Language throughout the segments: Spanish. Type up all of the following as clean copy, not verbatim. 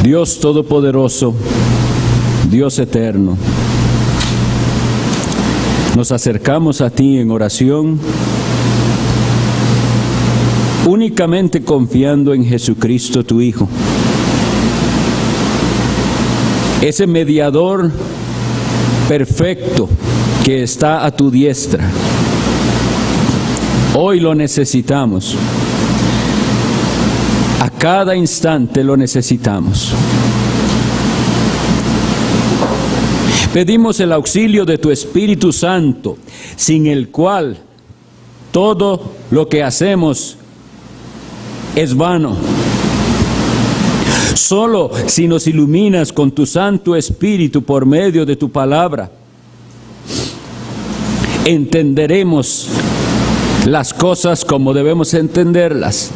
Dios Todopoderoso, Dios Eterno, nos acercamos a ti en oración, únicamente confiando en Jesucristo, tu Hijo, ese mediador perfecto que está a tu diestra. Hoy lo necesitamos. A cada instante lo necesitamos. Pedimos el auxilio de tu Espíritu Santo, sin el cual todo lo que hacemos es vano. Solo si nos iluminas con tu Santo Espíritu por medio de tu palabra, entenderemos las cosas como debemos entenderlas.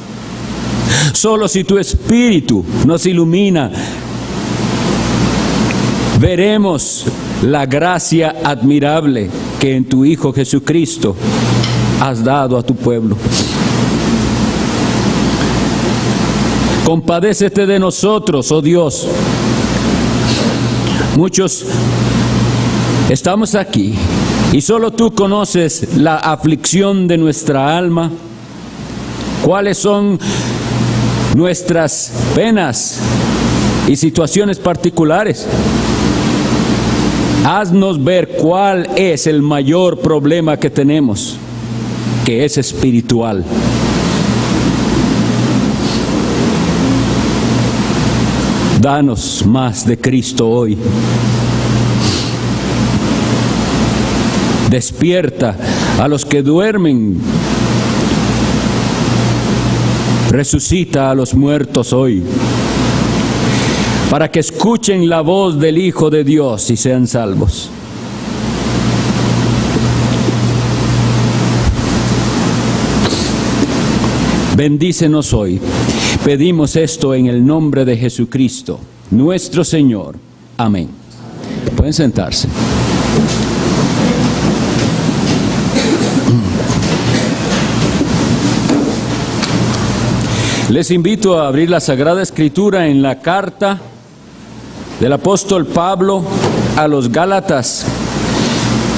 Solo si tu Espíritu nos ilumina, veremos la gracia admirable que en tu Hijo Jesucristo has dado a tu pueblo. Compadécete de nosotros, oh Dios. Muchos estamos aquí y solo tú conoces la aflicción de nuestra alma, cuáles son nuestras penas y situaciones particulares. Haznos ver cuál es el mayor problema que tenemos, que es espiritual. Danos más de Cristo hoy. Despierta a los que duermen. Resucita a los muertos hoy, para que escuchen la voz del Hijo de Dios y sean salvos. Bendícenos hoy. Pedimos esto en el nombre de Jesucristo, nuestro Señor. Amén. Pueden sentarse. Les invito a abrir la Sagrada Escritura en la carta del apóstol Pablo a los Gálatas,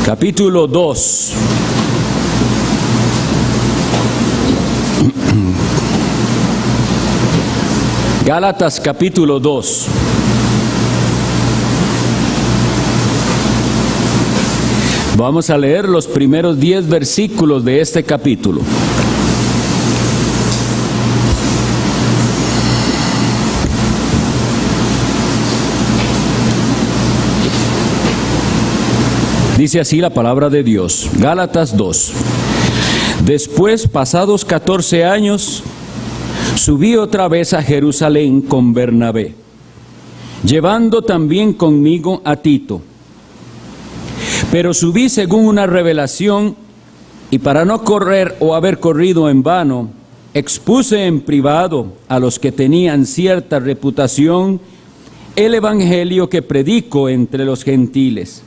capítulo 2. Gálatas capítulo 2. Vamos a leer los primeros 10 versículos de este capítulo. Dice así la palabra de Dios, Gálatas 2. Después, pasados 14 años, subí otra vez a Jerusalén con Bernabé, llevando también conmigo a Tito. Pero subí según una revelación, y para no correr o haber corrido en vano, expuse en privado a los que tenían cierta reputación el evangelio que predico entre los gentiles.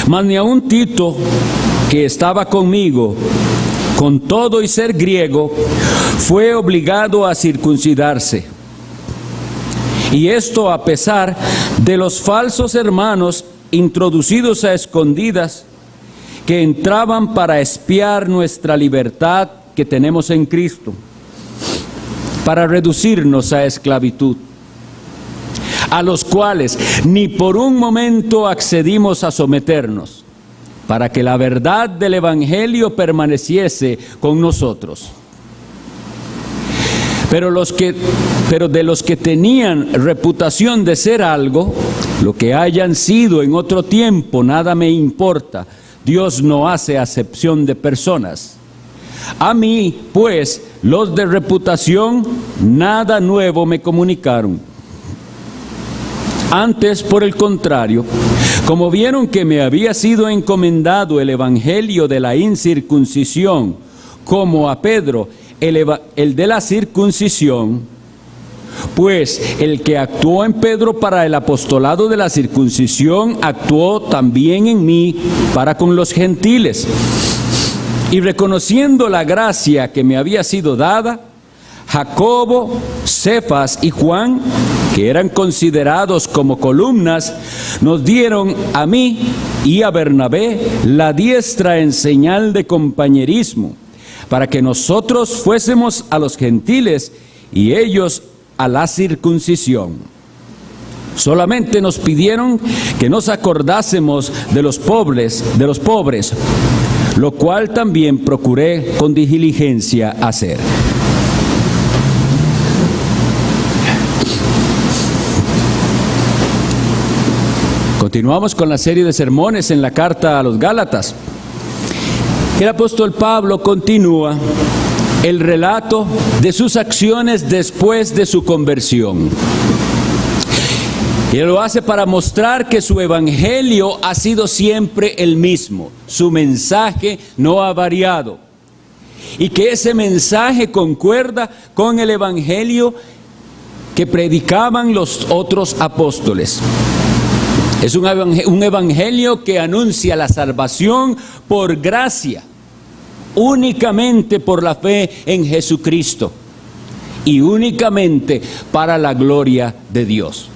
Mas ni aun Tito, que estaba conmigo, con todo y ser griego, fue obligado a circuncidarse. Y esto a pesar de los falsos hermanos introducidos a escondidas, que entraban para espiar nuestra libertad que tenemos en Cristo, para reducirnos a esclavitud, a los cuales ni por un momento accedimos a someternos, para que la verdad del Evangelio permaneciese con nosotros. Pero de los que tenían reputación de ser algo, lo que hayan sido en otro tiempo, nada me importa. Dios no hace acepción de personas. A mí, pues, los de reputación, nada nuevo me comunicaron. Antes, por el contrario, como vieron que me había sido encomendado el evangelio de la incircuncisión, como a Pedro el de la circuncisión, pues el que actuó en Pedro para el apostolado de la circuncisión, actuó también en mí para con los gentiles. Y reconociendo la gracia que me había sido dada, Jacobo, Cefas y Juan, que eran considerados como columnas, nos dieron a mí y a Bernabé la diestra en señal de compañerismo, para que nosotros fuésemos a los gentiles y ellos a la circuncisión. Solamente nos pidieron que nos acordásemos de los pobres, lo cual también procuré con diligencia hacer. Continuamos con la serie de sermones en la carta a los Gálatas. El apóstol Pablo continúa el relato de sus acciones después de su conversión. Y lo hace para mostrar que su evangelio ha sido siempre el mismo. Su mensaje no ha variado. Y que ese mensaje concuerda con el evangelio que predicaban los otros apóstoles. Es un evangelio que anuncia la salvación por gracia, únicamente por la fe en Jesucristo y únicamente para la gloria de Dios.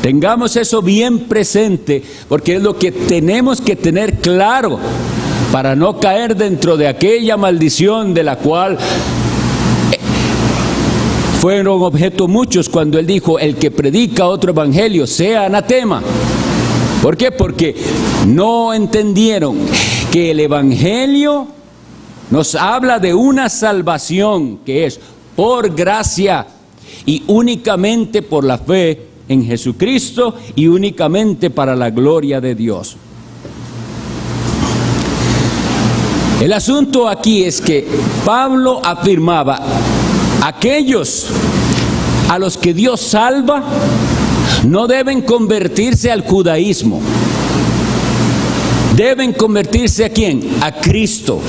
Tengamos eso bien presente, porque es lo que tenemos que tener claro para no caer dentro de aquella maldición de la cual fueron objeto muchos cuando él dijo: el que predica otro evangelio sea anatema. ¿Por qué? Porque no entendieron que el evangelio nos habla de una salvación que es por gracia y únicamente por la fe en Jesucristo y únicamente para la gloria de Dios. El asunto aquí es que Pablo afirmaba: aquellos a los que Dios salva no deben convertirse al judaísmo. Deben convertirse ¿a quién? A Cristo.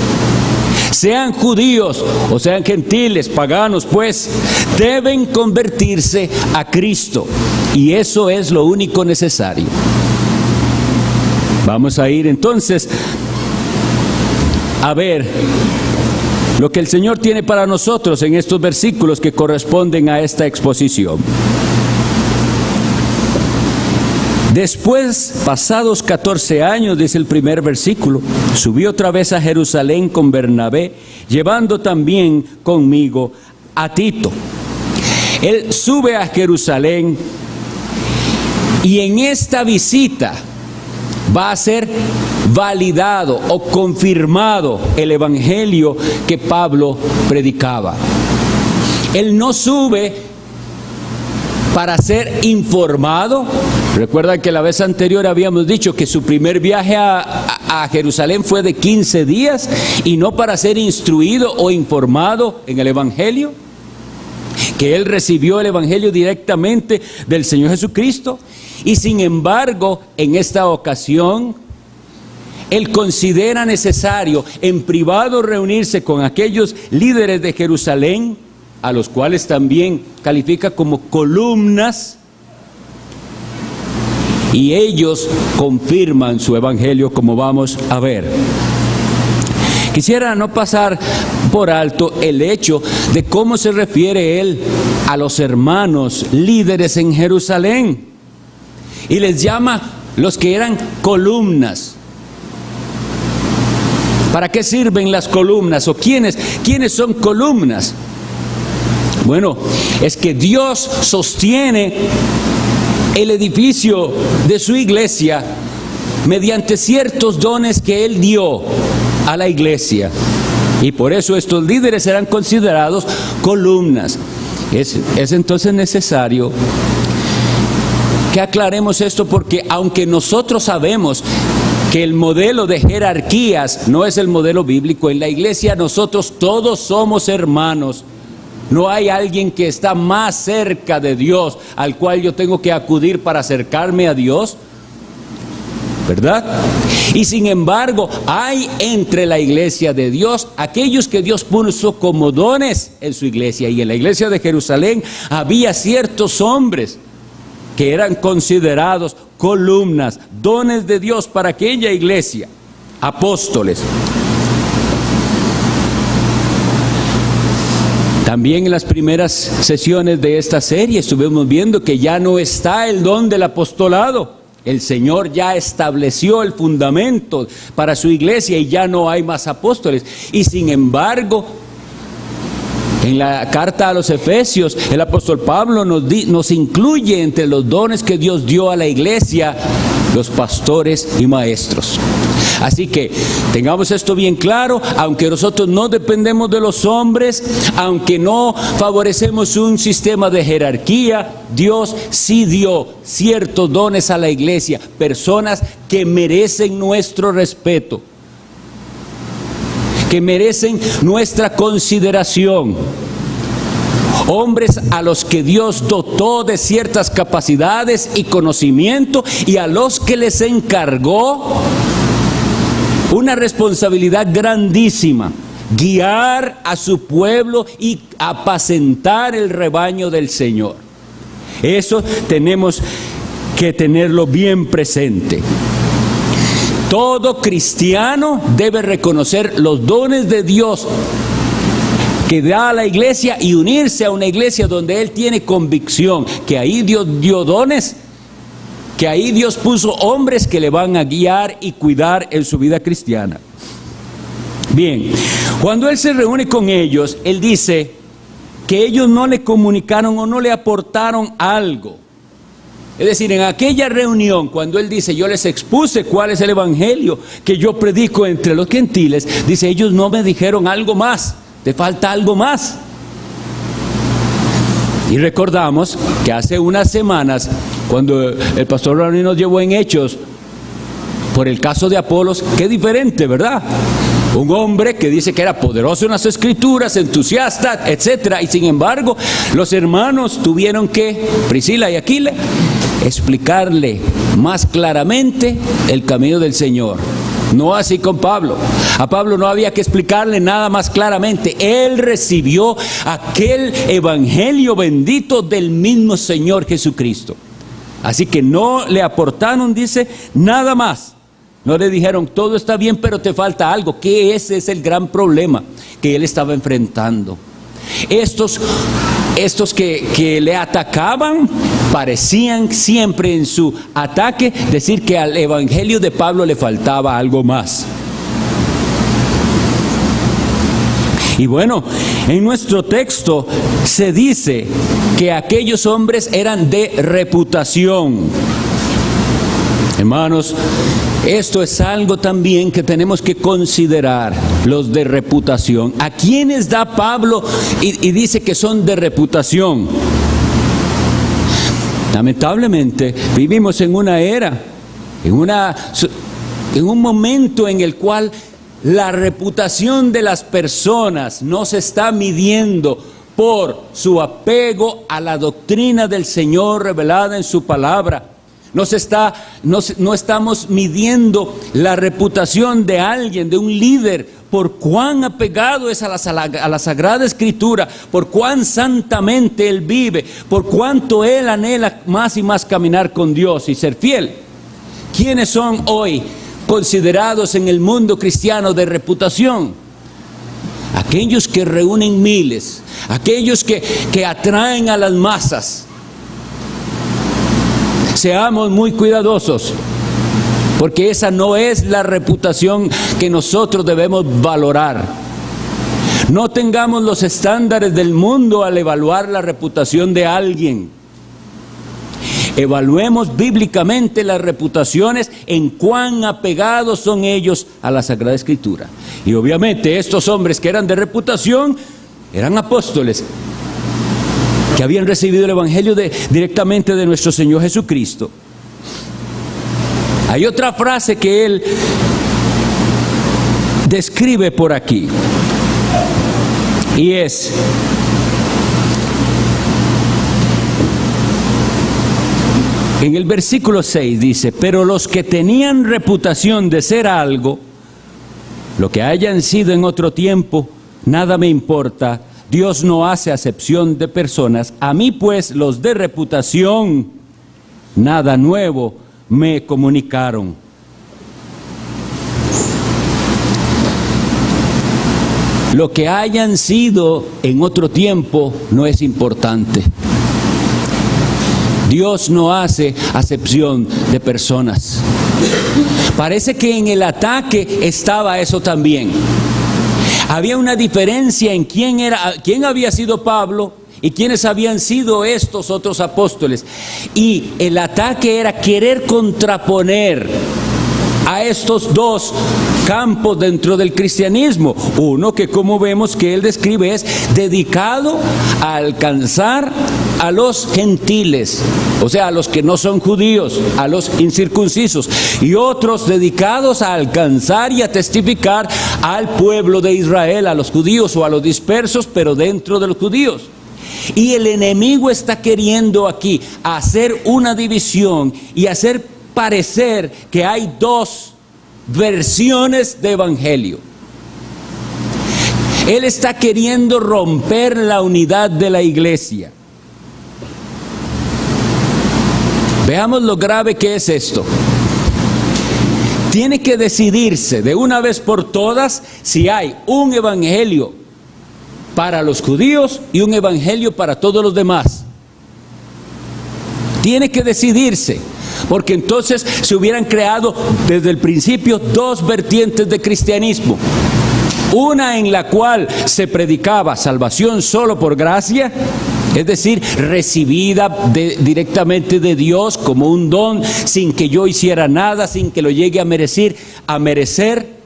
Sean judíos o sean gentiles, paganos, pues, deben convertirse a Cristo. Y eso es lo único necesario. Vamos a ir entonces a ver lo que el Señor tiene para nosotros en estos versículos que corresponden a esta exposición. Después, pasados 14 años, dice el primer versículo, subí otra vez a Jerusalén con Bernabé, llevando también conmigo a Tito. Él sube a Jerusalén y en esta visita va a ser validado o confirmado el evangelio que Pablo predicaba. Él no sube para ser informado. Recuerdan que la vez anterior habíamos dicho que su primer viaje a Jerusalén fue de 15 días y no para ser instruido o informado en el evangelio, que él recibió el evangelio directamente del Señor Jesucristo. Y sin embargo, en esta ocasión, él considera necesario en privado reunirse con aquellos líderes de Jerusalén, a los cuales también califica como columnas, y ellos confirman su evangelio, como vamos a ver. Quisiera no pasar por alto el hecho de cómo se refiere él a los hermanos líderes en Jerusalén, y les llama los que eran columnas. ¿Para qué sirven las columnas? ¿O quiénes son columnas? Bueno, es que Dios sostiene el edificio de su iglesia mediante ciertos dones que Él dio a la iglesia. Y por eso estos líderes serán considerados columnas. Es entonces necesario que aclaremos esto, porque aunque nosotros sabemos que el modelo de jerarquías no es el modelo bíblico, en la iglesia nosotros todos somos hermanos. No hay alguien que está más cerca de Dios al cual yo tengo que acudir para acercarme a Dios, ¿verdad? Y sin embargo, hay entre la iglesia de Dios aquellos que Dios puso como dones en su iglesia. Y en la iglesia de Jerusalén había ciertos hombres que eran considerados columnas, dones de Dios para aquella iglesia, apóstoles. También en las primeras sesiones de esta serie estuvimos viendo que ya no está el don del apostolado. El Señor ya estableció el fundamento para su iglesia y ya no hay más apóstoles. Y sin embargo, en la carta a los Efesios, el apóstol Pablo nos incluye entre los dones que Dios dio a la iglesia, los pastores y maestros. Así que tengamos esto bien claro, aunque nosotros no dependemos de los hombres, aunque no favorecemos un sistema de jerarquía, Dios sí dio ciertos dones a la iglesia, personas que merecen nuestro respeto, que merecen nuestra consideración. Hombres a los que Dios dotó de ciertas capacidades y conocimiento y a los que les encargó una responsabilidad grandísima: guiar a su pueblo y apacentar el rebaño del Señor. Eso tenemos que tenerlo bien presente. Todo cristiano debe reconocer los dones de Dios que da a la iglesia y unirse a una iglesia donde él tiene convicción que ahí Dios dio dones, que ahí Dios puso hombres que le van a guiar y cuidar en su vida cristiana. Bien, cuando él se reúne con ellos, él dice que ellos no le comunicaron o no le aportaron algo. Es decir, en aquella reunión, cuando él dice, yo les expuse cuál es el evangelio que yo predico entre los gentiles, dice, ellos no me dijeron algo más, te falta algo más. Y recordamos que hace unas semanas, cuando el pastor Ronnie nos llevó en Hechos, por el caso de Apolos, qué diferente, ¿verdad? Un hombre que dice que era poderoso en las escrituras, entusiasta, etcétera, y sin embargo, los hermanos tuvieron que, Priscila y Aquila, explicarle más claramente el camino del Señor. No así con Pablo. A Pablo no había que explicarle nada más claramente. Él recibió aquel evangelio bendito del mismo Señor Jesucristo. Así que no le aportaron, dice, nada más. No le dijeron, todo está bien, pero te falta algo. Que ese es el gran problema que él estaba enfrentando. Estos que le atacaban parecían siempre en su ataque decir que al evangelio de Pablo le faltaba algo más. Y bueno, en nuestro texto se dice que aquellos hombres eran de reputación. Hermanos, esto es algo también que tenemos que considerar, los de reputación. ¿A quiénes da Pablo y dice que son de reputación? Lamentablemente vivimos en una era, en un momento en el cual la reputación de las personas no se está midiendo por su apego a la doctrina del Señor revelada en su palabra. No estamos midiendo la reputación de alguien, de un líder, por cuán apegado es a la Sagrada Escritura, por cuán santamente él vive, por cuánto él anhela más y más caminar con Dios y ser fiel. ¿Quiénes son hoy considerados en el mundo cristiano de reputación? Aquellos que reúnen miles, aquellos que atraen a las masas. Seamos muy cuidadosos, porque esa no es la reputación que nosotros debemos valorar. No tengamos los estándares del mundo al evaluar la reputación de alguien. Evaluemos bíblicamente las reputaciones en cuán apegados son ellos a la Sagrada Escritura. Y obviamente estos hombres que eran de reputación eran apóstoles, que habían recibido el evangelio directamente de nuestro Señor Jesucristo. Hay otra frase que él describe por aquí, y es: en el versículo 6 dice, pero los que tenían reputación de ser algo, lo que hayan sido en otro tiempo, nada me importa. Dios no hace acepción de personas. A mí pues los de reputación, nada nuevo me comunicaron. Lo que hayan sido en otro tiempo no es importante. Dios no hace acepción de personas. Parece que en el ataque estaba eso también. Había una diferencia en quién había sido Pablo y quiénes habían sido estos otros apóstoles. Y el ataque era querer contraponer a estos dos campos dentro del cristianismo. Uno que, como vemos que él describe, es dedicado a alcanzar a los gentiles, o sea, a los que no son judíos, a los incircuncisos, y otros dedicados a alcanzar y a testificar al pueblo de Israel, a los judíos o a los dispersos, pero dentro de los judíos. Y el enemigo está queriendo aquí hacer una división y hacer parecer que hay dos versiones de evangelio. Él está queriendo romper la unidad de la iglesia. Veamos lo grave que es esto. Tiene que decidirse de una vez por todas si hay un evangelio para los judíos y un evangelio para todos los demás. Tiene que decidirse, porque entonces se hubieran creado desde el principio dos vertientes de cristianismo. Una en la cual se predicaba salvación solo por gracia, es decir, recibida directamente de Dios como un don, sin que yo hiciera nada, sin que lo llegue a merecer.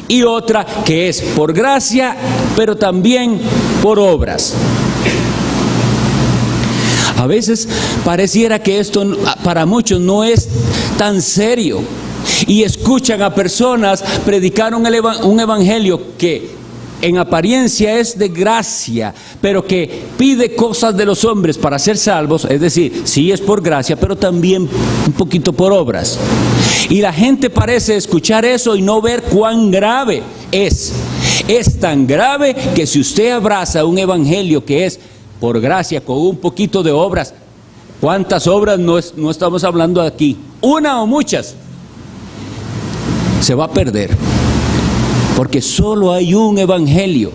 Y otra que es por gracia, pero también por obras. A veces pareciera que esto para muchos no es tan serio, y escuchan a personas predicar un evangelio que en apariencia es de gracia, pero que pide cosas de los hombres para ser salvos. Es decir, sí es por gracia, pero también un poquito por obras. Y la gente parece escuchar eso y no ver cuán grave es. Es tan grave que si usted abraza un evangelio que es por gracia con un poquito de obras, ¿cuántas obras no estamos hablando aquí? ¿Una o muchas? Se va a perder. Porque solo hay un evangelio,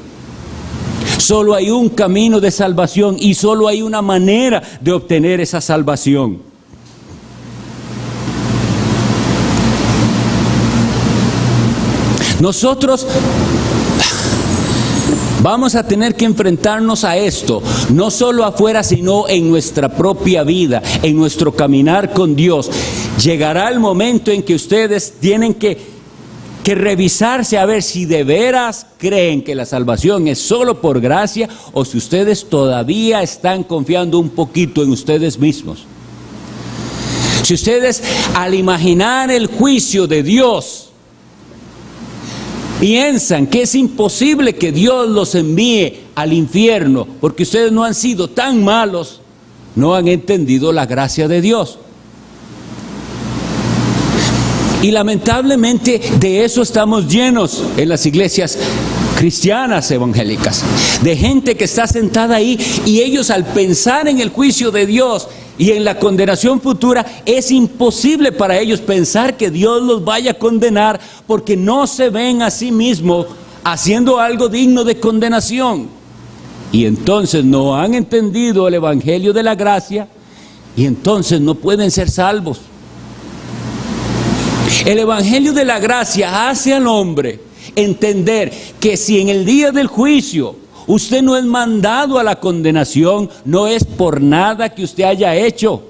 solo hay un camino de salvación y solo hay una manera de obtener esa salvación. Nosotros vamos a tener que enfrentarnos a esto, no solo afuera, sino en nuestra propia vida, en nuestro caminar con Dios. Llegará el momento en que ustedes tienen que revisarse a ver si de veras creen que la salvación es solo por gracia, o si ustedes todavía están confiando un poquito en ustedes mismos. Si ustedes, al imaginar el juicio de Dios, piensan que es imposible que Dios los envíe al infierno porque ustedes no han sido tan malos, no han entendido la gracia de Dios. Y lamentablemente de eso estamos llenos en las iglesias cristianas evangélicas, de gente que está sentada ahí y ellos, al pensar en el juicio de Dios y en la condenación futura, es imposible para ellos pensar que Dios los vaya a condenar porque no se ven a sí mismos haciendo algo digno de condenación. Y entonces no han entendido el evangelio de la gracia y entonces no pueden ser salvos. El evangelio de la gracia hace al hombre entender que si en el día del juicio usted no es mandado a la condenación, no es por nada que usted haya hecho,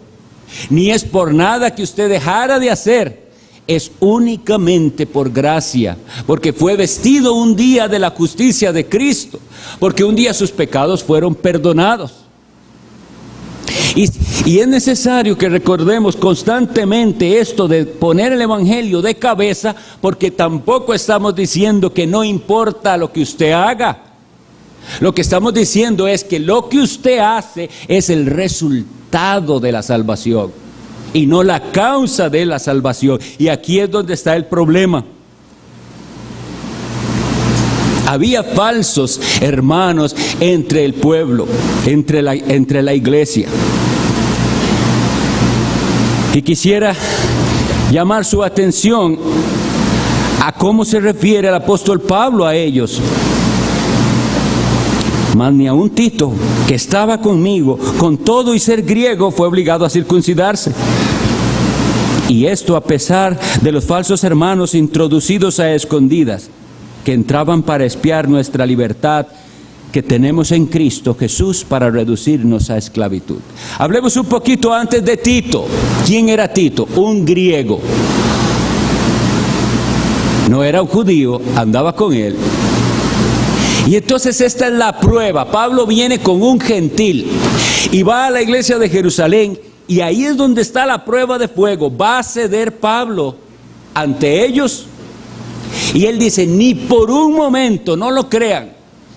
ni es por nada que usted dejara de hacer, es únicamente por gracia, porque fue vestido un día de la justicia de Cristo, porque un día sus pecados fueron perdonados. Y es necesario que recordemos constantemente esto de poner el evangelio de cabeza, porque tampoco estamos diciendo que no importa lo que usted haga. Lo que estamos diciendo es que lo que usted hace es el resultado de la salvación y no la causa de la salvación. Y aquí es donde está el problema. Había falsos hermanos entre el pueblo, entre la iglesia. Y quisiera llamar su atención a cómo se refiere el apóstol Pablo a ellos. Mas ni aun Tito, que estaba conmigo, con todo y ser griego, fue obligado a circuncidarse. Y esto a pesar de los falsos hermanos introducidos a escondidas, que entraban para espiar nuestra libertad que tenemos en Cristo Jesús para reducirnos a esclavitud. Hablemos un poquito antes de Tito. ¿Quién era Tito? Un griego. No era un judío, andaba con él. Y entonces esta es la prueba. Pablo viene con un gentil y va a la iglesia de Jerusalén, y ahí es donde está la prueba de fuego. Va a ceder Pablo ante ellos, y él dice: ni por un momento, no lo crean,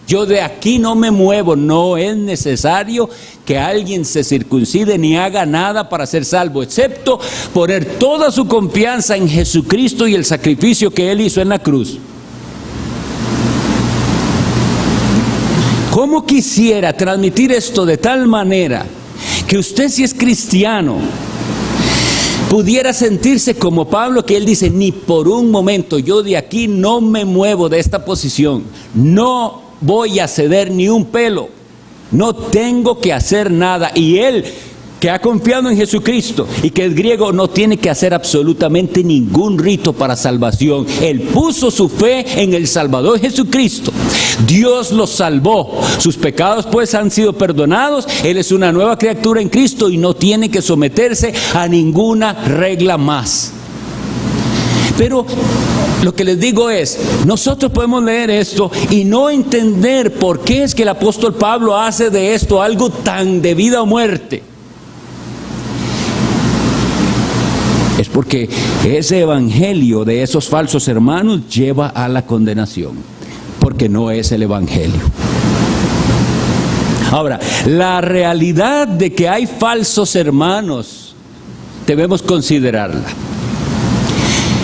yo de aquí no me muevo. No es necesario que alguien se circuncide ni haga nada para ser salvo, excepto poner toda su confianza en Jesucristo y el sacrificio que Él hizo en la cruz. ¿Cómo quisiera transmitir esto de tal manera que usted, si es cristiano, pudiera sentirse como Pablo, que él dice: ni por un momento, yo de aquí no me muevo de esta posición, no voy a ceder ni un pelo, no tengo que hacer nada? Y él, que ha confiado en Jesucristo y que es griego, no tiene que hacer absolutamente ningún rito para salvación. Él puso su fe en el Salvador Jesucristo. Dios lo salvó, sus pecados pues han sido perdonados, él es una nueva criatura en Cristo y no tiene que someterse a ninguna regla más. Pero lo que les digo es, nosotros podemos leer esto y no entender por qué es que el apóstol Pablo hace de esto algo tan de vida o muerte. Es porque ese evangelio de esos falsos hermanos lleva a la condenación, porque no es el evangelio. Ahora, la realidad de que hay falsos hermanos debemos considerarla.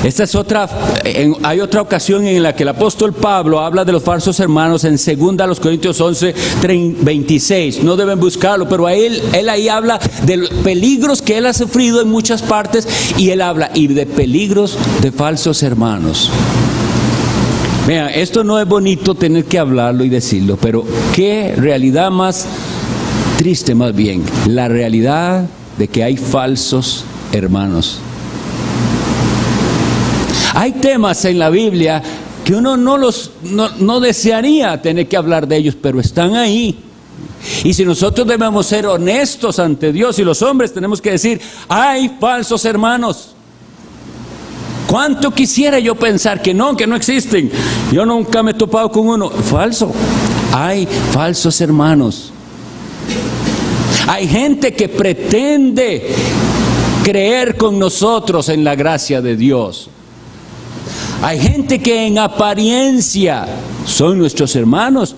Esta es hay otra ocasión en la que el apóstol Pablo habla de los falsos hermanos en 2 Corintios 11, 26. No deben buscarlo, pero él ahí habla de los peligros que él ha sufrido en muchas partes, y él habla y de peligros de falsos hermanos. Vean, esto no es bonito tener que hablarlo y decirlo, pero qué realidad más triste, más bien, la realidad de que hay falsos hermanos. Hay temas en la Biblia que uno no desearía tener que hablar de ellos, pero están ahí. Y si nosotros debemos ser honestos ante Dios y los hombres, tenemos que decir: hay falsos hermanos. ¿Cuánto quisiera yo pensar que no existen? Yo nunca me he topado con uno. Falso. Hay falsos hermanos. Hay gente que pretende creer con nosotros en la gracia de Dios. Hay gente que en apariencia son nuestros hermanos,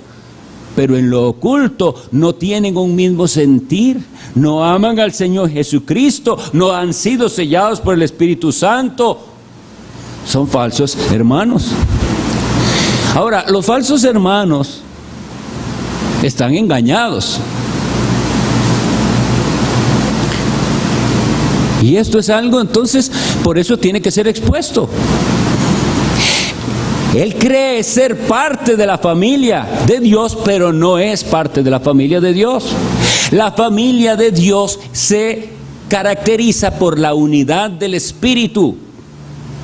pero en lo oculto no tienen un mismo sentir, no aman al Señor Jesucristo, no han sido sellados por el Espíritu Santo. Son falsos hermanos. Ahora, los falsos hermanos están engañados. Y esto es algo, entonces, por eso tiene que ser expuesto. Él cree ser parte de la familia de Dios, pero no es parte de la familia de Dios. La familia de Dios se caracteriza por la unidad del Espíritu.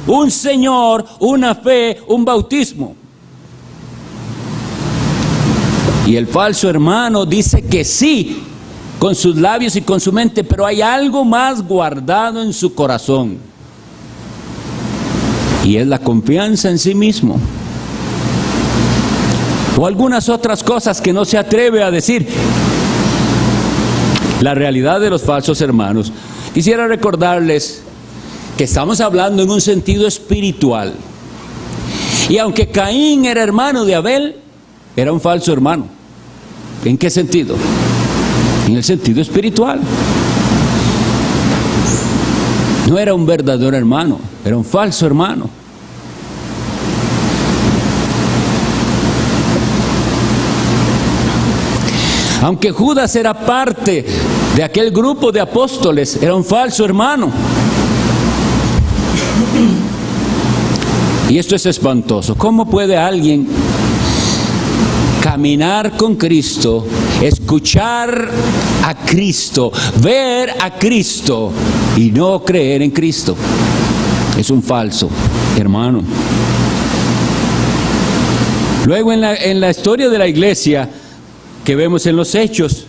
Un Señor, una fe, un bautismo. Y el falso hermano dice que sí, con sus labios y con su mente, pero hay algo más guardado en su corazón. Y es la confianza en sí mismo. O algunas otras cosas que no se atreve a decir. La realidad de los falsos hermanos. Quisiera recordarles que estamos hablando en un sentido espiritual. Y aunque Caín era hermano de Abel, era un falso hermano. ¿En qué sentido? En el sentido espiritual. No era un verdadero hermano, era un falso hermano. Aunque Judas era parte de aquel grupo de apóstoles, era un falso hermano. Y esto es espantoso. ¿Cómo puede alguien caminar con Cristo, escuchar a Cristo, ver a Cristo y no creer en Cristo, es un falso hermano. Luego en la historia de la iglesia que vemos en los Hechos,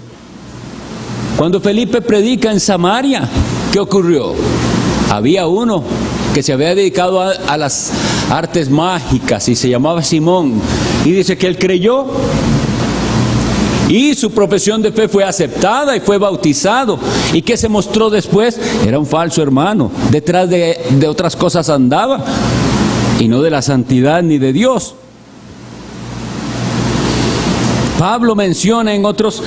cuando Felipe predica en Samaria, ¿qué ocurrió? Había uno que se había dedicado a las artes mágicas y se llamaba Simón, y dice que él creyó y su profesión de fe fue aceptada y fue bautizado. ¿Y qué se mostró después? Era un falso hermano, detrás de otras cosas andaba y no de la santidad ni de Dios. Pablo menciona en otros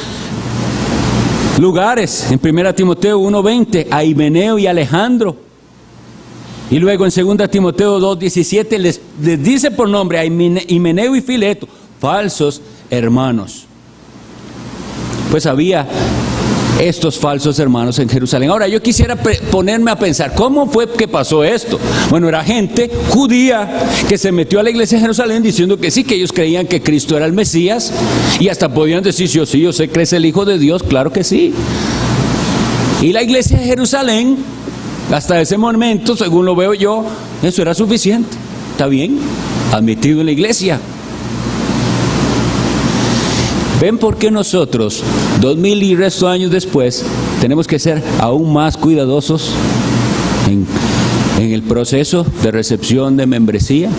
lugares, en 1 Timoteo 1:20, a Himeneo y Alejandro. Y luego en 2 Timoteo 2:17 les dice por nombre a Himeneo y Fileto, falsos hermanos. Pues había estos falsos hermanos en Jerusalén. Ahora yo quisiera ponerme a pensar, ¿cómo fue que pasó esto? Bueno, era gente judía que se metió a la iglesia de Jerusalén diciendo que sí, que ellos creían que Cristo era el Mesías, y hasta podían decir, yo sí, yo sé que es el Hijo de Dios, claro que sí. Y la iglesia de Jerusalén, hasta ese momento, según lo veo yo, eso era suficiente. Está bien, admitido en la iglesia. ¿Ven por qué nosotros, 2000 y resto años después, tenemos que ser aún más cuidadosos en el proceso de recepción de membresía?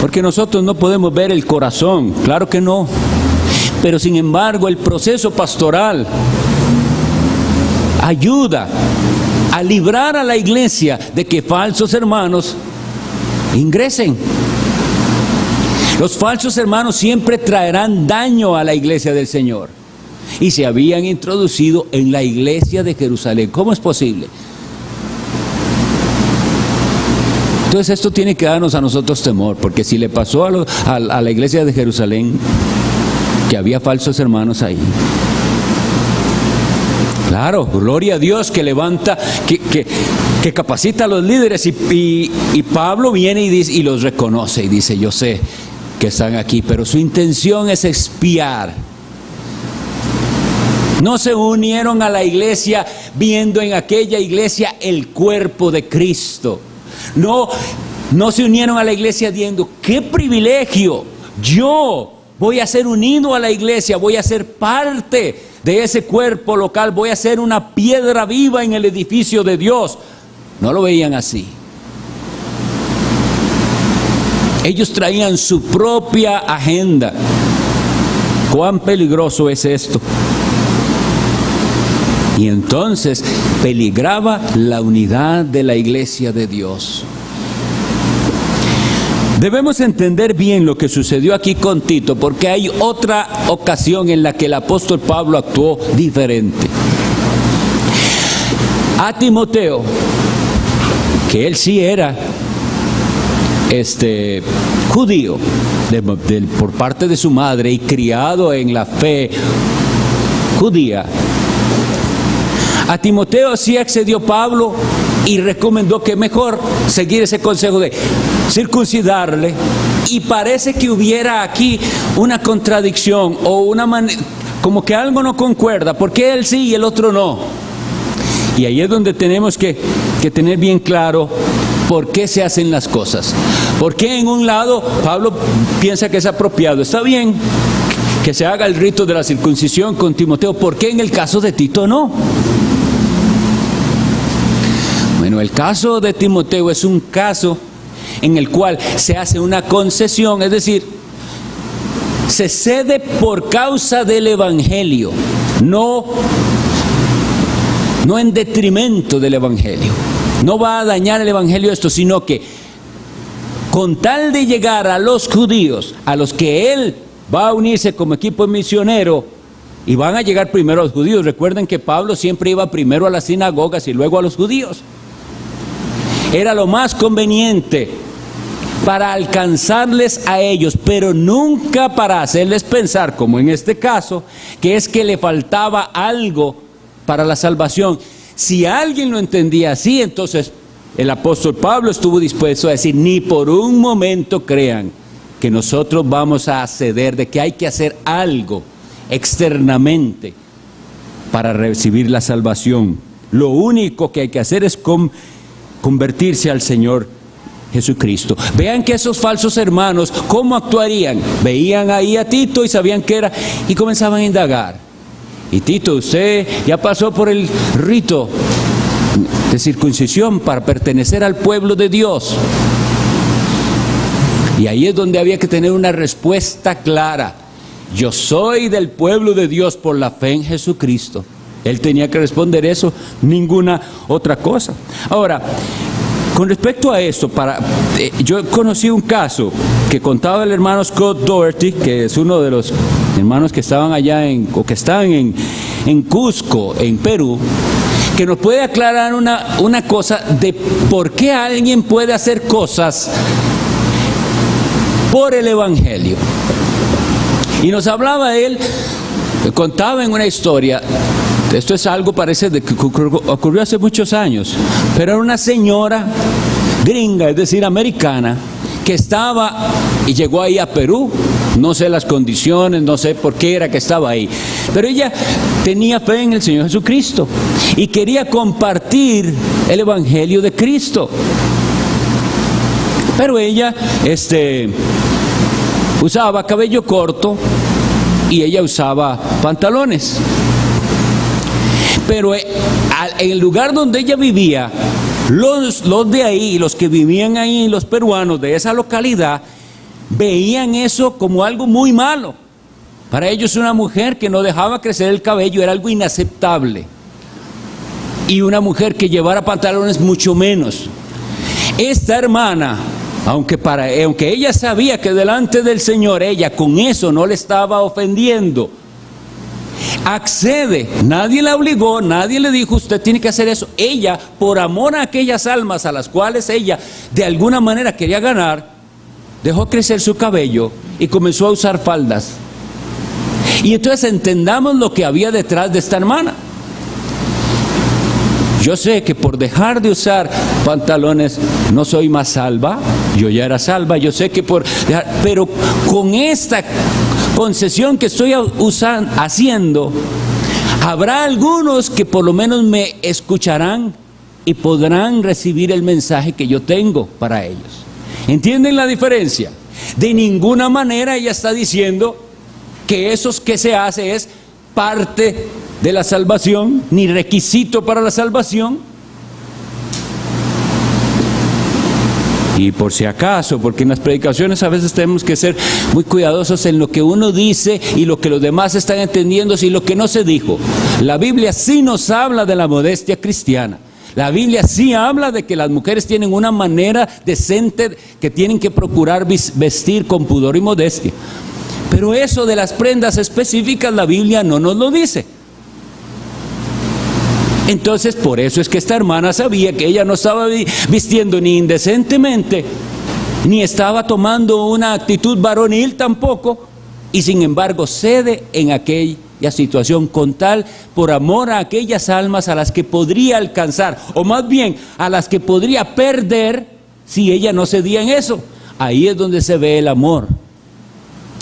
Porque nosotros no podemos ver el corazón, claro que no. Pero sin embargo, el proceso pastoral ayuda a librar a la iglesia de que falsos hermanos ingresen. Los falsos hermanos siempre traerán daño a la iglesia del Señor. Y se habían introducido en la iglesia de Jerusalén. ¿Cómo es posible? Entonces esto tiene que darnos a nosotros temor, porque si le pasó a la iglesia de Jerusalén, que había falsos hermanos ahí. Claro, gloria a Dios que levanta, que capacita a los líderes, y Pablo viene y dice, y los reconoce y dice, yo sé que están aquí, pero su intención es expiar. No se unieron a la iglesia viendo en aquella iglesia el cuerpo de Cristo. No se unieron a la iglesia diciendo, qué privilegio, yo voy a ser unido a la iglesia, voy a ser parte de ese cuerpo local, voy a ser una piedra viva en el edificio de Dios. No lo veían así. Ellos traían su propia agenda. ¿Cuán peligroso es esto? Y entonces peligraba la unidad de la iglesia de Dios. Debemos entender bien lo que sucedió aquí con Tito, porque hay otra ocasión en la que el apóstol Pablo actuó diferente. A Timoteo, que él sí era judío por parte de su madre y criado en la fe judía, a Timoteo sí accedió Pablo y recomendó que mejor seguir ese consejo de circuncidarle, y parece que hubiera aquí una contradicción o como que algo no concuerda, porque él sí y el otro no. Y ahí es donde tenemos que tener bien claro por qué se hacen las cosas. Porque en un lado Pablo piensa que es apropiado, está bien que se haga el rito de la circuncisión con Timoteo, ¿por qué en el caso de Tito no? Bueno, el caso de Timoteo es un caso en el cual se hace una concesión, es decir, se cede por causa del evangelio, no en detrimento del evangelio. No va a dañar el evangelio esto, sino que con tal de llegar a los judíos, a los que él va a unirse como equipo misionero, y van a llegar primero a los judíos. Recuerden que Pablo siempre iba primero a las sinagogas y luego a los judíos. Era lo más conveniente para alcanzarles a ellos, pero nunca para hacerles pensar, como en este caso, que es que le faltaba algo para la salvación. Si alguien lo entendía así, entonces el apóstol Pablo estuvo dispuesto a decir, ni por un momento crean que nosotros vamos a ceder, de que hay que hacer algo externamente para recibir la salvación. Lo único que hay que hacer es convertirse al Señor Jesucristo. Vean que esos falsos hermanos, ¿cómo actuarían? Veían ahí a Tito y sabían que era, y comenzaban a indagar. Y Tito, usted ya pasó por el rito de circuncisión para pertenecer al pueblo de Dios. Y ahí es donde había que tener una respuesta clara. Yo soy del pueblo de Dios por la fe en Jesucristo. Él tenía que responder eso, ninguna otra cosa. Ahora, con respecto a esto, yo conocí un caso que contaba el hermano Scott Doherty, que es uno de los hermanos que estaban allá que están en Cusco, en Perú, que nos puede aclarar una cosa de por qué alguien puede hacer cosas por el Evangelio. Y nos hablaba él, contaba en una historia. Esto es algo, parece, que ocurrió hace muchos años, pero era una señora gringa, es decir, americana, que estaba y llegó ahí a Perú. No sé las condiciones, no sé por qué era que estaba ahí, pero ella tenía fe en el Señor Jesucristo y quería compartir el Evangelio de Cristo. Pero ella usaba cabello corto y ella usaba pantalones. Pero en el lugar donde ella vivía, los de ahí, los que vivían ahí, los peruanos de esa localidad, veían eso como algo muy malo. Para ellos una mujer que no dejaba crecer el cabello era algo inaceptable. Y una mujer que llevara pantalones mucho menos. Esta hermana, aunque ella sabía que delante del Señor ella con eso no le estaba ofendiendo, accede, nadie la obligó, nadie le dijo usted tiene que hacer eso. Ella, por amor a aquellas almas a las cuales ella de alguna manera quería ganar, dejó crecer su cabello y comenzó a usar faldas. Y entonces entendamos lo que había detrás de esta hermana. Yo sé que por dejar de usar pantalones no soy más salva, yo ya era salva, yo sé que por dejar, pero con esta concesión que estoy haciendo, habrá algunos que por lo menos me escucharán y podrán recibir el mensaje que yo tengo para ellos. ¿Entienden la diferencia? De ninguna manera ella está diciendo que eso que se hace es parte de la salvación, ni requisito para la salvación. Y por si acaso, porque en las predicaciones a veces tenemos que ser muy cuidadosos en lo que uno dice y lo que los demás están entendiendo y lo que no se dijo. La Biblia sí nos habla de la modestia cristiana. La Biblia sí habla de que las mujeres tienen una manera decente que tienen que procurar vestir con pudor y modestia. Pero eso de las prendas específicas la Biblia no nos lo dice. Entonces, por eso es que esta hermana sabía que ella no estaba vistiendo ni indecentemente, ni estaba tomando una actitud varonil tampoco, y sin embargo cede en aquella situación con tal, por amor a aquellas almas a las que podría alcanzar, o más bien a las que podría perder si ella no cedía en eso. Ahí es donde se ve el amor,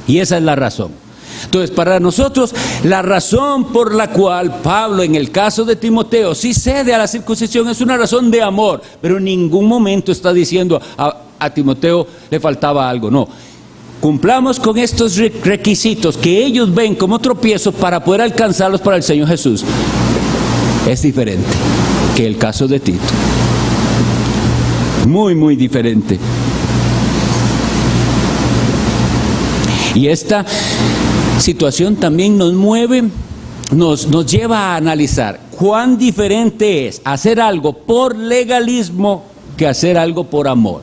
y esa es la razón. Entonces, para nosotros, la razón por la cual Pablo, en el caso de Timoteo, sí cede a la circuncisión es una razón de amor, pero en ningún momento está diciendo a Timoteo le faltaba algo, no. Cumplamos con estos requisitos que ellos ven como tropiezos para poder alcanzarlos para el Señor Jesús. Es diferente que el caso de Tito. Muy, muy diferente. Y esta situación también nos mueve, nos lleva a analizar cuán diferente es hacer algo por legalismo que hacer algo por amor.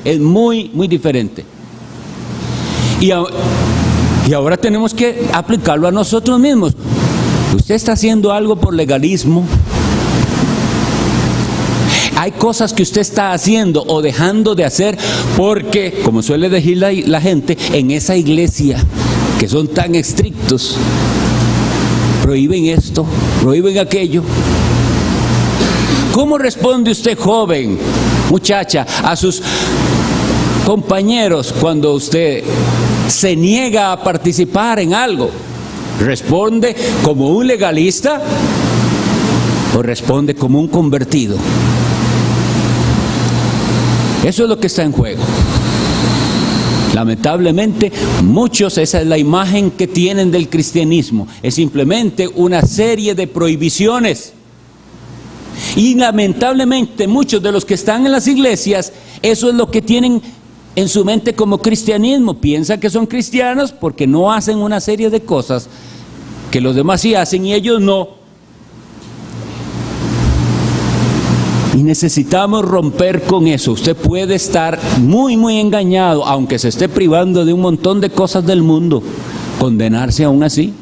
Es muy, muy diferente. Y ahora tenemos que aplicarlo a nosotros mismos. ¿Usted está haciendo algo por legalismo? Hay cosas que usted está haciendo o dejando de hacer porque, como suele decir la gente, en esa iglesia que son tan estrictos, prohíben esto, prohíben aquello. ¿Cómo responde usted, joven, muchacha, a sus compañeros cuando usted se niega a participar en algo? ¿Responde como un legalista o responde como un convertido? Eso es lo que está en juego. Lamentablemente, muchos, esa es la imagen que tienen del cristianismo. Es simplemente una serie de prohibiciones. Y lamentablemente, muchos de los que están en las iglesias, eso es lo que tienen en su mente como cristianismo. Piensan que son cristianos porque no hacen una serie de cosas que los demás sí hacen y ellos no. Y necesitamos romper con eso. Usted puede estar muy engañado, aunque se esté privando de un montón de cosas del mundo, condenarse aún así.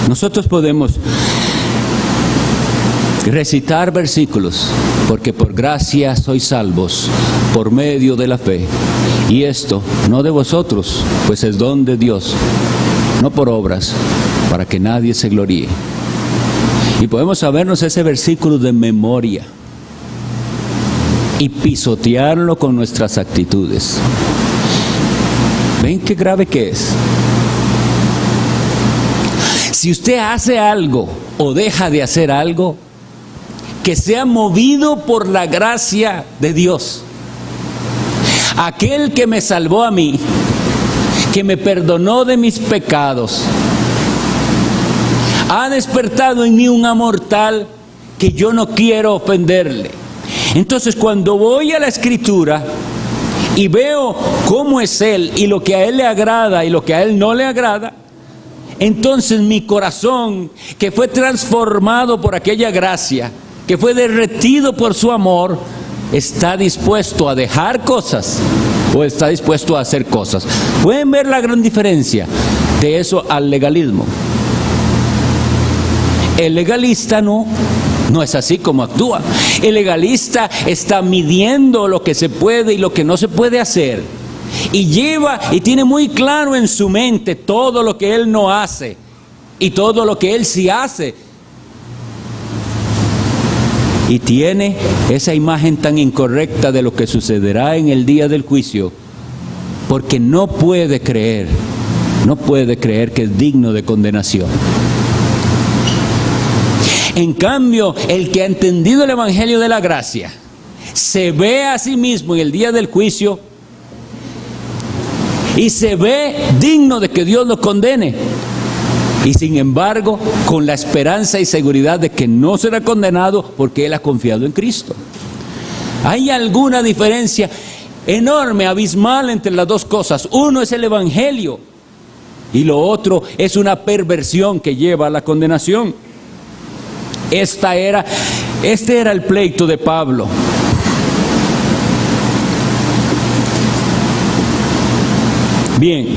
Nosotros podemos recitar versículos, porque por gracia sois salvos por medio de la fe, y esto no de vosotros, pues es don de Dios, no por obras, para que nadie se gloríe. Y podemos sabernos ese versículo de memoria y pisotearlo con nuestras actitudes. ¿Ven qué grave que es? Si usted hace algo o deja de hacer algo, que sea movido por la gracia de Dios. Aquel que me salvó a mí, que me perdonó de mis pecados, ha despertado en mí un amor tal que yo no quiero ofenderle. Entonces, cuando voy a la Escritura y veo cómo es Él y lo que a Él le agrada y lo que a Él no le agrada, entonces mi corazón, que fue transformado por aquella gracia, que fue derretido por su amor, está dispuesto a dejar cosas o está dispuesto a hacer cosas. ¿Pueden ver la gran diferencia de eso al legalismo? El legalista no es así como actúa. El legalista está midiendo lo que se puede y lo que no se puede hacer. Y lleva y tiene muy claro en su mente todo lo que él no hace y todo lo que él sí hace. Y tiene esa imagen tan incorrecta de lo que sucederá en el día del juicio, porque no puede creer que es digno de condenación. En cambio, el que ha entendido el Evangelio de la gracia, se ve a sí mismo en el día del juicio y se ve digno de que Dios lo condene. Y sin embargo, con la esperanza y seguridad de que no será condenado porque él ha confiado en Cristo. Hay alguna diferencia enorme, abismal entre las dos cosas. Uno es el Evangelio y lo otro es una perversión que lleva a la condenación. Este era el pleito de Pablo. Bien,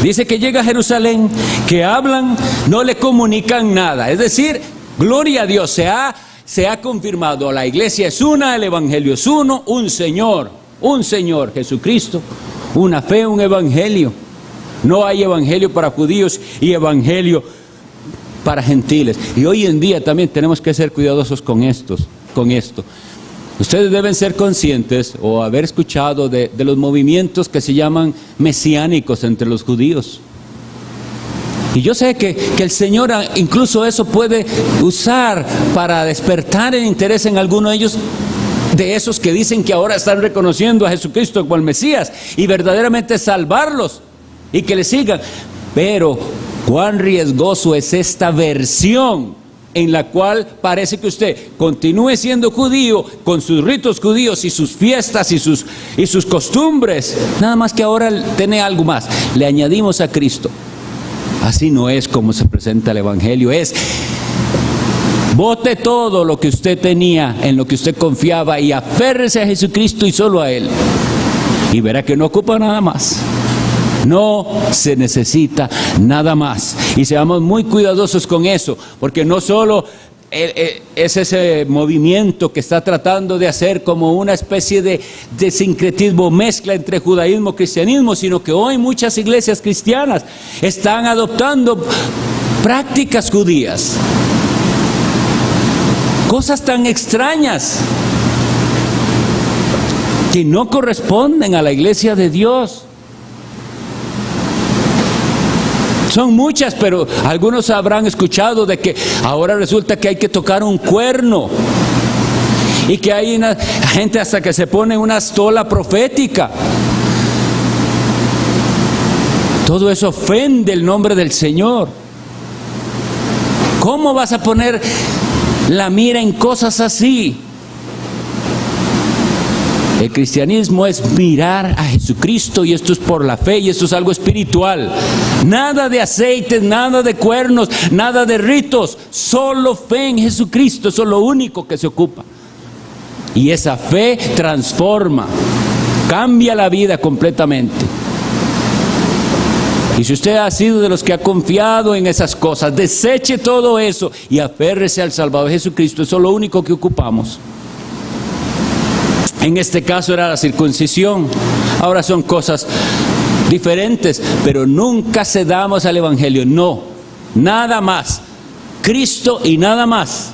dice que llega a Jerusalén, que hablan, no le comunican nada. Es decir, gloria a Dios, se ha confirmado, la iglesia es una, el evangelio es uno, un Señor, Jesucristo, una fe, un evangelio. No hay evangelio para judíos y evangelio para gentiles. Y hoy en día también tenemos que ser cuidadosos con esto. Ustedes deben ser conscientes o haber escuchado de los movimientos que se llaman mesiánicos entre los judíos. Y yo sé que el Señor incluso eso puede usar para despertar el interés en alguno de ellos, de esos que dicen que ahora están reconociendo a Jesucristo como el Mesías y verdaderamente salvarlos y que le sigan. Pero cuán riesgoso es esta versión en la cual parece que usted continúe siendo judío con sus ritos judíos y sus fiestas y sus costumbres, nada más que ahora tiene algo más, le añadimos a Cristo. Así no es como se presenta el evangelio. Es bote todo lo que usted tenía, en lo que usted confiaba, y aférrese a Jesucristo y solo a Él, y verá que no ocupa nada más. No se necesita nada más. Y seamos muy cuidadosos con eso, porque no solo es ese movimiento que está tratando de hacer como una especie de sincretismo, mezcla entre judaísmo y cristianismo, sino que hoy muchas iglesias cristianas están adoptando prácticas judías, cosas tan extrañas que no corresponden a la iglesia de Dios. Son muchas, pero algunos habrán escuchado de que ahora resulta que hay que tocar un cuerno y que hay una gente hasta que se pone una estola profética. Todo eso ofende el nombre del Señor. ¿Cómo vas a poner la mira en cosas así? El cristianismo es mirar a Jesucristo, y esto es por la fe, y esto es algo espiritual. Nada de aceites, nada de cuernos, nada de ritos, solo fe en Jesucristo, eso es lo único que se ocupa. Y esa fe transforma, cambia la vida completamente. Y si usted ha sido de los que ha confiado en esas cosas, deseche todo eso y aférrese al Salvador Jesucristo, eso es lo único que ocupamos. En este caso era la circuncisión. Ahora son cosas diferentes, pero nunca cedamos al Evangelio. No, nada más. Cristo y nada más.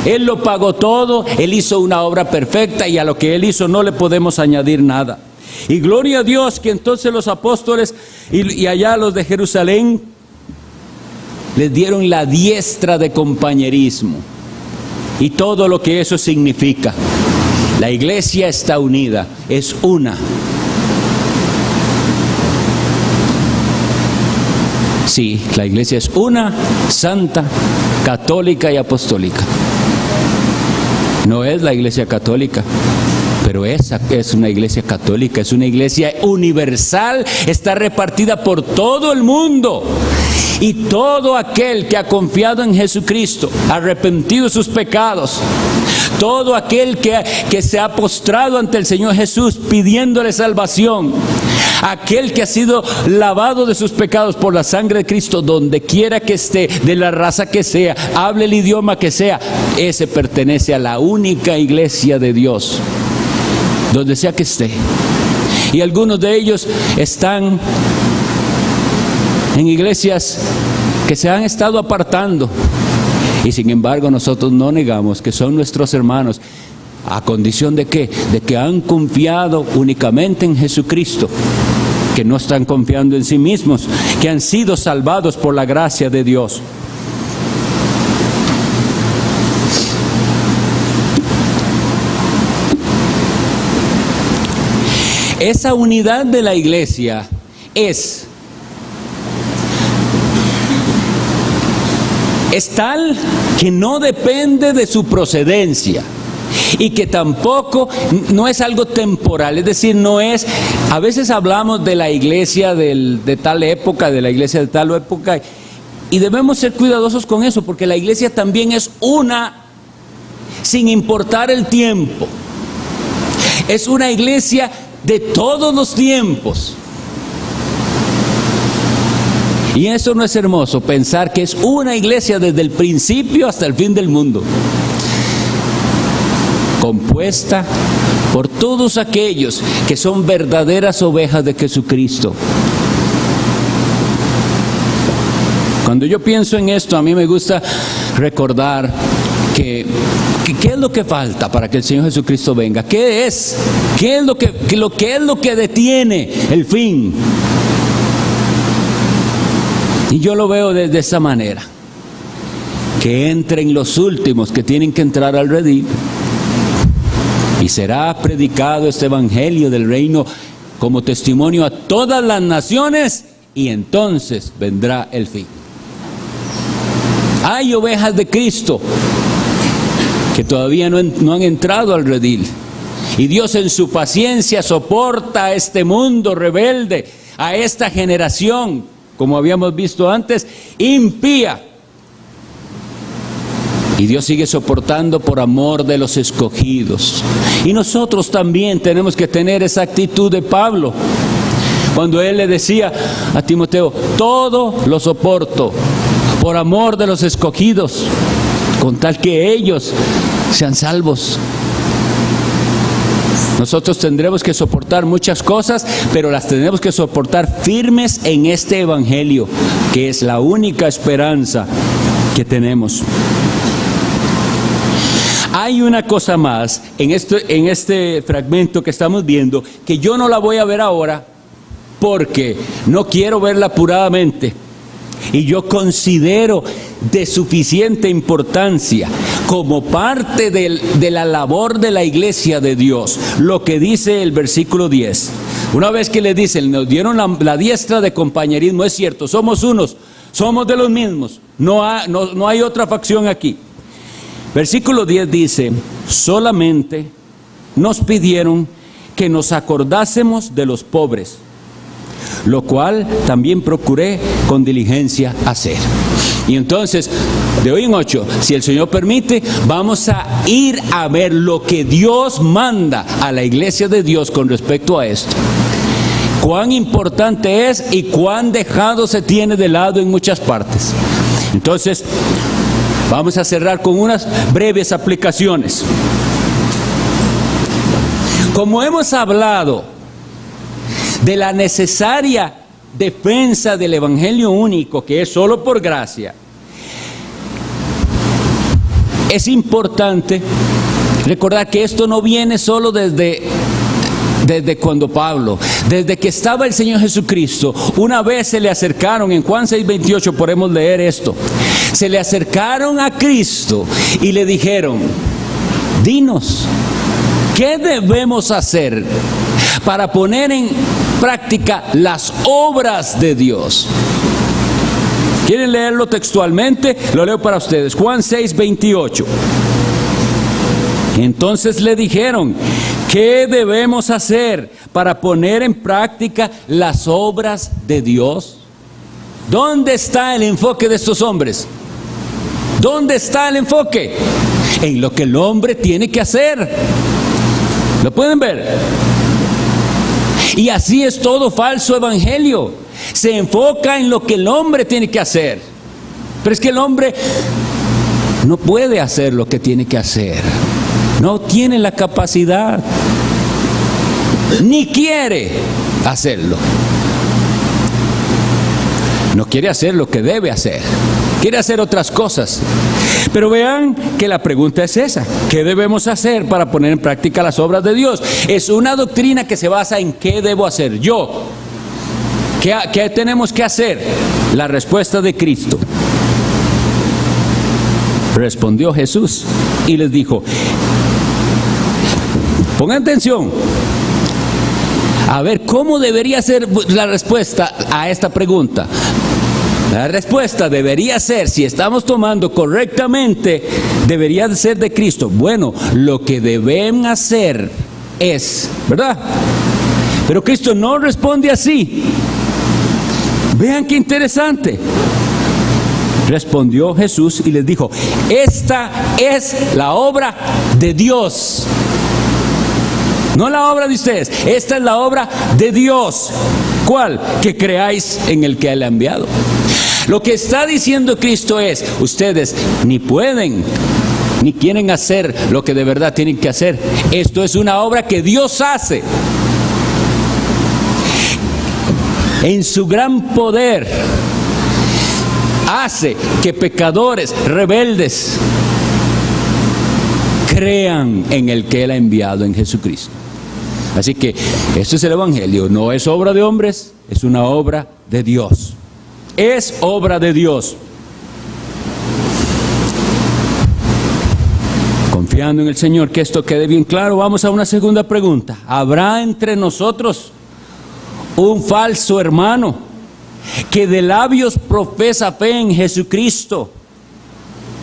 Él lo pagó todo, Él hizo una obra perfecta, y a lo que Él hizo no le podemos añadir nada. Y gloria a Dios que entonces los apóstoles y allá los de Jerusalén les dieron la diestra de compañerismo y todo lo que eso significa. La iglesia está unida, es una. Sí, la iglesia es una, santa, católica y apostólica. No es la iglesia católica, pero esa es una iglesia católica, es una iglesia universal, está repartida por todo el mundo. Y todo aquel que ha confiado en Jesucristo, arrepentido de sus pecados, todo aquel que se ha postrado ante el Señor Jesús pidiéndole salvación, aquel que ha sido lavado de sus pecados por la sangre de Cristo, donde quiera que esté, de la raza que sea, hable el idioma que sea, ese pertenece a la única iglesia de Dios, donde sea que esté. Y algunos de ellos están en iglesias que se han estado apartando, y sin embargo nosotros no negamos que son nuestros hermanos, a condición de que han confiado únicamente en Jesucristo, que no están confiando en sí mismos, que han sido salvados por la gracia de Dios. Esa unidad de la iglesia es tal que no depende de su procedencia, y que tampoco no es algo temporal, es decir, no es, a veces hablamos de la iglesia de tal época, de la iglesia de tal época, y debemos ser cuidadosos con eso, porque la iglesia también es una, sin importar el tiempo. Es una iglesia de todos los tiempos. Y eso no es hermoso, pensar que es una iglesia desde el principio hasta el fin del mundo, compuesta por todos aquellos que son verdaderas ovejas de Jesucristo. Cuando yo pienso en esto, a mí me gusta recordar que ¿qué es lo que falta para que el Señor Jesucristo venga? ¿Qué es? ¿Qué es lo que detiene el fin? Y yo lo veo desde esa manera: que entren los últimos que tienen que entrar al redil, y será predicado este evangelio del reino como testimonio a todas las naciones, y entonces vendrá el fin. Hay ovejas de Cristo que todavía no han entrado al redil, y Dios en su paciencia soporta a este mundo rebelde, a esta generación, como habíamos visto antes, impía. Y Dios sigue soportando por amor de los escogidos. Y nosotros también tenemos que tener esa actitud de Pablo, cuando él le decía a Timoteo: todo lo soporto por amor de los escogidos, con tal que ellos sean salvos. Nosotros tendremos que soportar muchas cosas, pero las tendremos que soportar firmes en este evangelio, que es la única esperanza que tenemos. Hay una cosa más en este fragmento que estamos viendo, que yo no la voy a ver ahora, porque no quiero verla apuradamente. Y yo considero de suficiente importancia como parte de la labor de la iglesia de Dios, lo que dice el versículo 10. Una vez que le dicen, nos dieron la diestra de compañerismo, es cierto, somos unos, somos de los mismos, no hay otra facción aquí. Versículo 10 dice, solamente nos pidieron que nos acordásemos de los pobres, lo cual también procuré con diligencia hacer. Y entonces, de hoy en 8, si el Señor permite, vamos a ir a ver lo que Dios manda a la iglesia de Dios con respecto a esto. Cuán importante es y cuán dejado se tiene de lado en muchas partes. Entonces, vamos a cerrar con unas breves aplicaciones. Como hemos hablado de la necesaria defensa del evangelio único, que es solo por gracia, es importante recordar que esto no viene solo desde cuando Pablo, desde que estaba el Señor Jesucristo. Una vez se le acercaron, en Juan 6:28 podemos leer esto, se le acercaron a Cristo y le dijeron, dinos, ¿qué debemos hacer para poner en práctica las obras de Dios? ¿Quieren leerlo textualmente? Lo leo para ustedes. Juan 6:28. Entonces le dijeron, ¿qué debemos hacer para poner en práctica las obras de Dios? ¿Dónde está el enfoque de estos hombres? ¿Dónde está el enfoque? En lo que el hombre tiene que hacer. ¿Lo pueden ver? Y así es todo falso evangelio. Se enfoca en lo que el hombre tiene que hacer. Pero es que el hombre no puede hacer lo que tiene que hacer. No tiene la capacidad, ni quiere hacerlo. No quiere hacer lo que debe hacer. Quiere hacer otras cosas. Pero vean que la pregunta es esa. ¿Qué debemos hacer para poner en práctica las obras de Dios? Es una doctrina que se basa en ¿qué debo hacer yo? ¿Qué tenemos que hacer? La respuesta de Cristo. Respondió Jesús y les dijo, pongan atención, a ver cómo debería ser la respuesta a esta pregunta. La respuesta debería ser, si estamos tomando correctamente, debería ser de Cristo. Bueno, lo que deben hacer es, ¿verdad? Pero Cristo no responde así. Vean qué interesante. Respondió Jesús y les dijo, esta es la obra de Dios. No la obra de ustedes, esta es la obra de Dios. ¿Cuál? Que creáis en el que Él ha enviado. Lo que está diciendo Cristo es, ustedes ni pueden ni quieren hacer lo que de verdad tienen que hacer. Esto es una obra que Dios hace. En su gran poder hace que pecadores rebeldes crean en el que Él ha enviado, en Jesucristo. Así que esto es el evangelio, no es obra de hombres, es una obra de Dios. Es obra de Dios. Confiando en el Señor que esto quede bien claro, vamos a una segunda pregunta. ¿Habrá entre nosotros un falso hermano que de labios profesa fe en Jesucristo,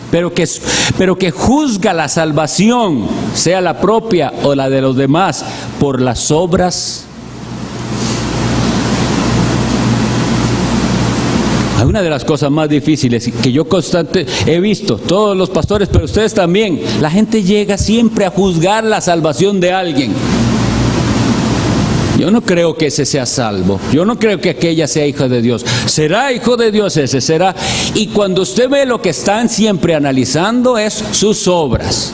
pero que juzga la salvación, sea la propia o la de los demás, por las obras? Una de las cosas más difíciles que yo he visto, todos los pastores, pero ustedes también, la gente llega siempre a juzgar la salvación de alguien. Yo no creo que ese sea salvo. Yo no creo que aquella sea hija de Dios. Será hijo de Dios ese, será. Y cuando usted ve lo que están siempre analizando es sus obras.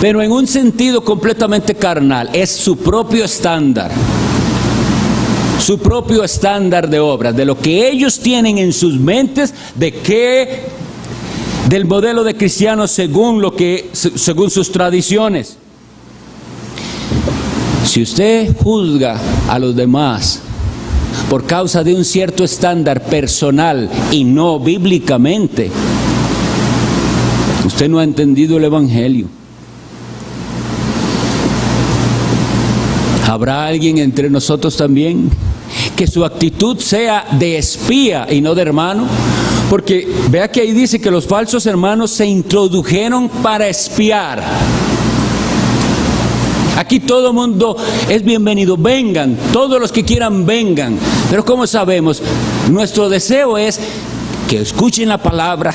Pero en un sentido completamente carnal, es su propio estándar. Su propio estándar de obras, de lo que ellos tienen en sus mentes, del modelo de cristianos según sus tradiciones. Si usted juzga a los demás por causa de un cierto estándar personal y no bíblicamente, usted no ha entendido el Evangelio. ¿Habrá alguien entre nosotros también que su actitud sea de espía y no de hermano? Porque vea que ahí dice que los falsos hermanos se introdujeron para espiar. Aquí todo el mundo es bienvenido, vengan, todos los que quieran vengan. Pero ¿cómo sabemos? Nuestro deseo es que escuchen la palabra,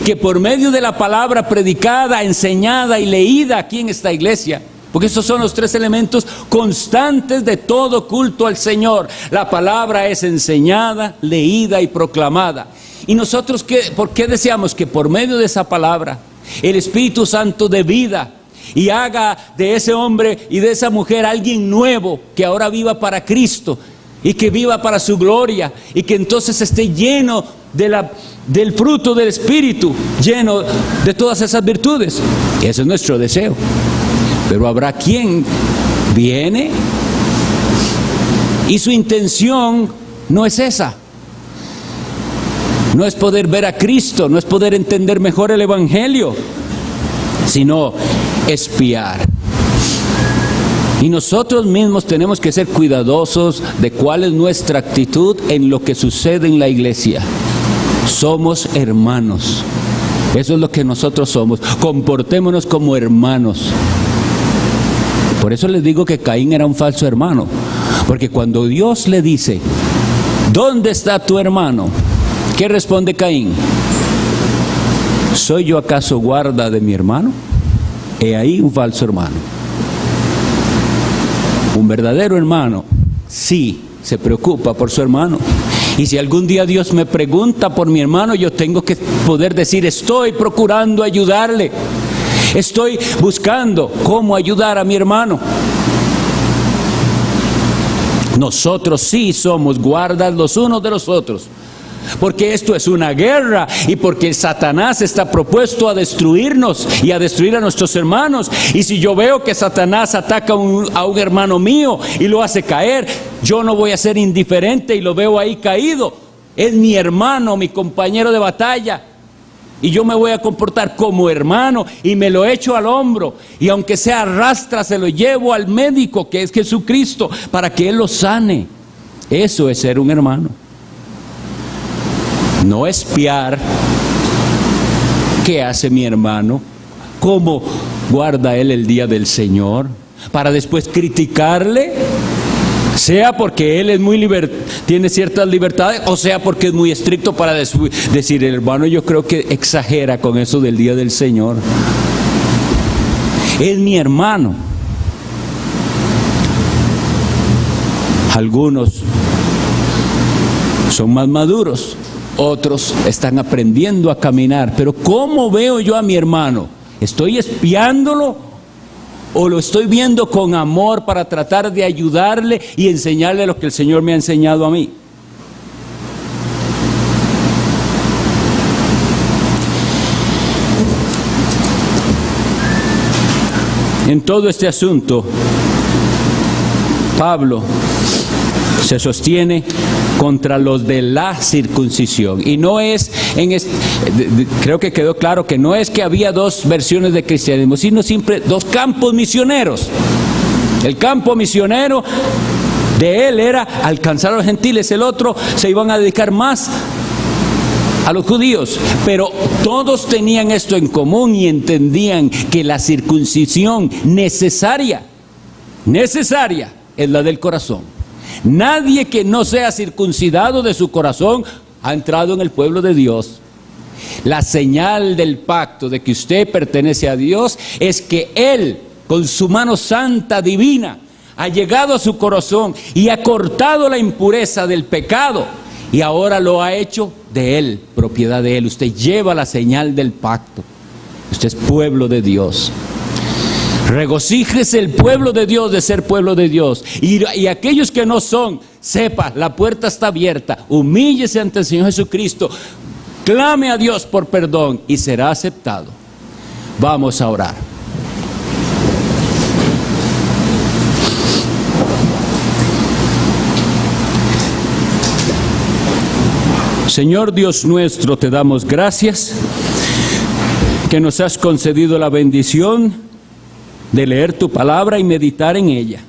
que por medio de la palabra predicada, enseñada y leída aquí en esta iglesia, porque estos son los tres elementos constantes de todo culto al Señor. La palabra es enseñada, leída y proclamada. Y nosotros, ¿por qué deseamos que por medio de esa palabra el Espíritu Santo dé vida y haga de ese hombre y de esa mujer alguien nuevo, que ahora viva para Cristo y que viva para su gloria, y que entonces esté lleno del fruto del Espíritu, lleno de todas esas virtudes? Ese es nuestro deseo. Pero habrá quien viene y su intención no es esa. No es poder ver a Cristo, no es poder entender mejor el Evangelio, sino espiar. Y nosotros mismos tenemos que ser cuidadosos de cuál es nuestra actitud en lo que sucede en la iglesia. Somos hermanos. Eso es lo que nosotros somos. Comportémonos como hermanos. Por eso les digo que Caín era un falso hermano. Porque cuando Dios le dice, ¿dónde está tu hermano? ¿Qué responde Caín? ¿Soy yo acaso guarda de mi hermano? He ahí un falso hermano. Un verdadero hermano, sí, se preocupa por su hermano. Y si algún día Dios me pregunta por mi hermano, yo tengo que poder decir, estoy procurando ayudarle. Estoy buscando cómo ayudar a mi hermano. Nosotros sí somos guardas los unos de los otros. Porque esto es una guerra y porque Satanás está propuesto a destruirnos y a destruir a nuestros hermanos. Y si yo veo que Satanás ataca a un hermano mío y lo hace caer, yo no voy a ser indiferente y lo veo ahí caído. Es mi hermano, mi compañero de batalla. Y yo me voy a comportar como hermano y me lo echo al hombro. Y aunque sea arrastra, se lo llevo al médico, que es Jesucristo, para que Él lo sane. Eso es ser un hermano. No espiar qué hace mi hermano, cómo guarda él el día del Señor, para después criticarle, sea porque él es tiene ciertas libertades, o sea porque es muy estricto, para decir, el hermano yo creo que exagera con eso del día del Señor. Es mi hermano. Algunos son más maduros, otros están aprendiendo a caminar. Pero ¿cómo veo yo a mi hermano? ¿Estoy espiándolo o lo estoy viendo con amor para tratar de ayudarle y enseñarle lo que el Señor me ha enseñado a mí? En todo este asunto, Pablo se sostiene contra los de la circuncisión. Y no es, creo que quedó claro que no es que había dos versiones de cristianismo, sino siempre dos campos misioneros. El campo misionero de él era alcanzar a los gentiles, el otro se iban a dedicar más a los judíos. Pero todos tenían esto en común y entendían que la circuncisión necesaria es la del corazón. Nadie que no sea circuncidado de su corazón ha entrado en el pueblo de Dios. La señal del pacto de que usted pertenece a Dios es que Él con su mano santa, divina, ha llegado a su corazón y ha cortado la impureza del pecado y ahora lo ha hecho de Él, propiedad de Él. Usted lleva la señal del pacto. Usted es pueblo de Dios. Regocíjese el pueblo de Dios de ser pueblo de Dios. Y aquellos que no son, sepa, la puerta está abierta. Humíllese ante el Señor Jesucristo. Clame a Dios por perdón y será aceptado. Vamos a orar. Señor Dios nuestro, te damos gracias que nos has concedido la bendición de leer tu palabra y meditar en ella.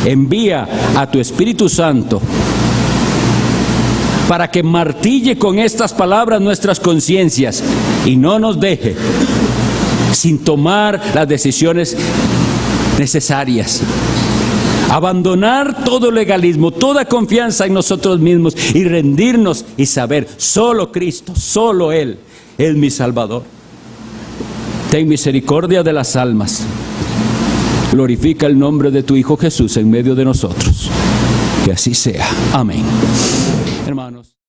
Envía a tu Espíritu Santo para que martille con estas palabras nuestras conciencias y no nos deje sin tomar las decisiones necesarias. Abandonar todo legalismo, toda confianza en nosotros mismos y rendirnos y saber, solo Cristo, solo Él es mi Salvador. Ten misericordia de las almas. Glorifica el nombre de tu Hijo Jesús en medio de nosotros. Que así sea. Amén. Hermanos.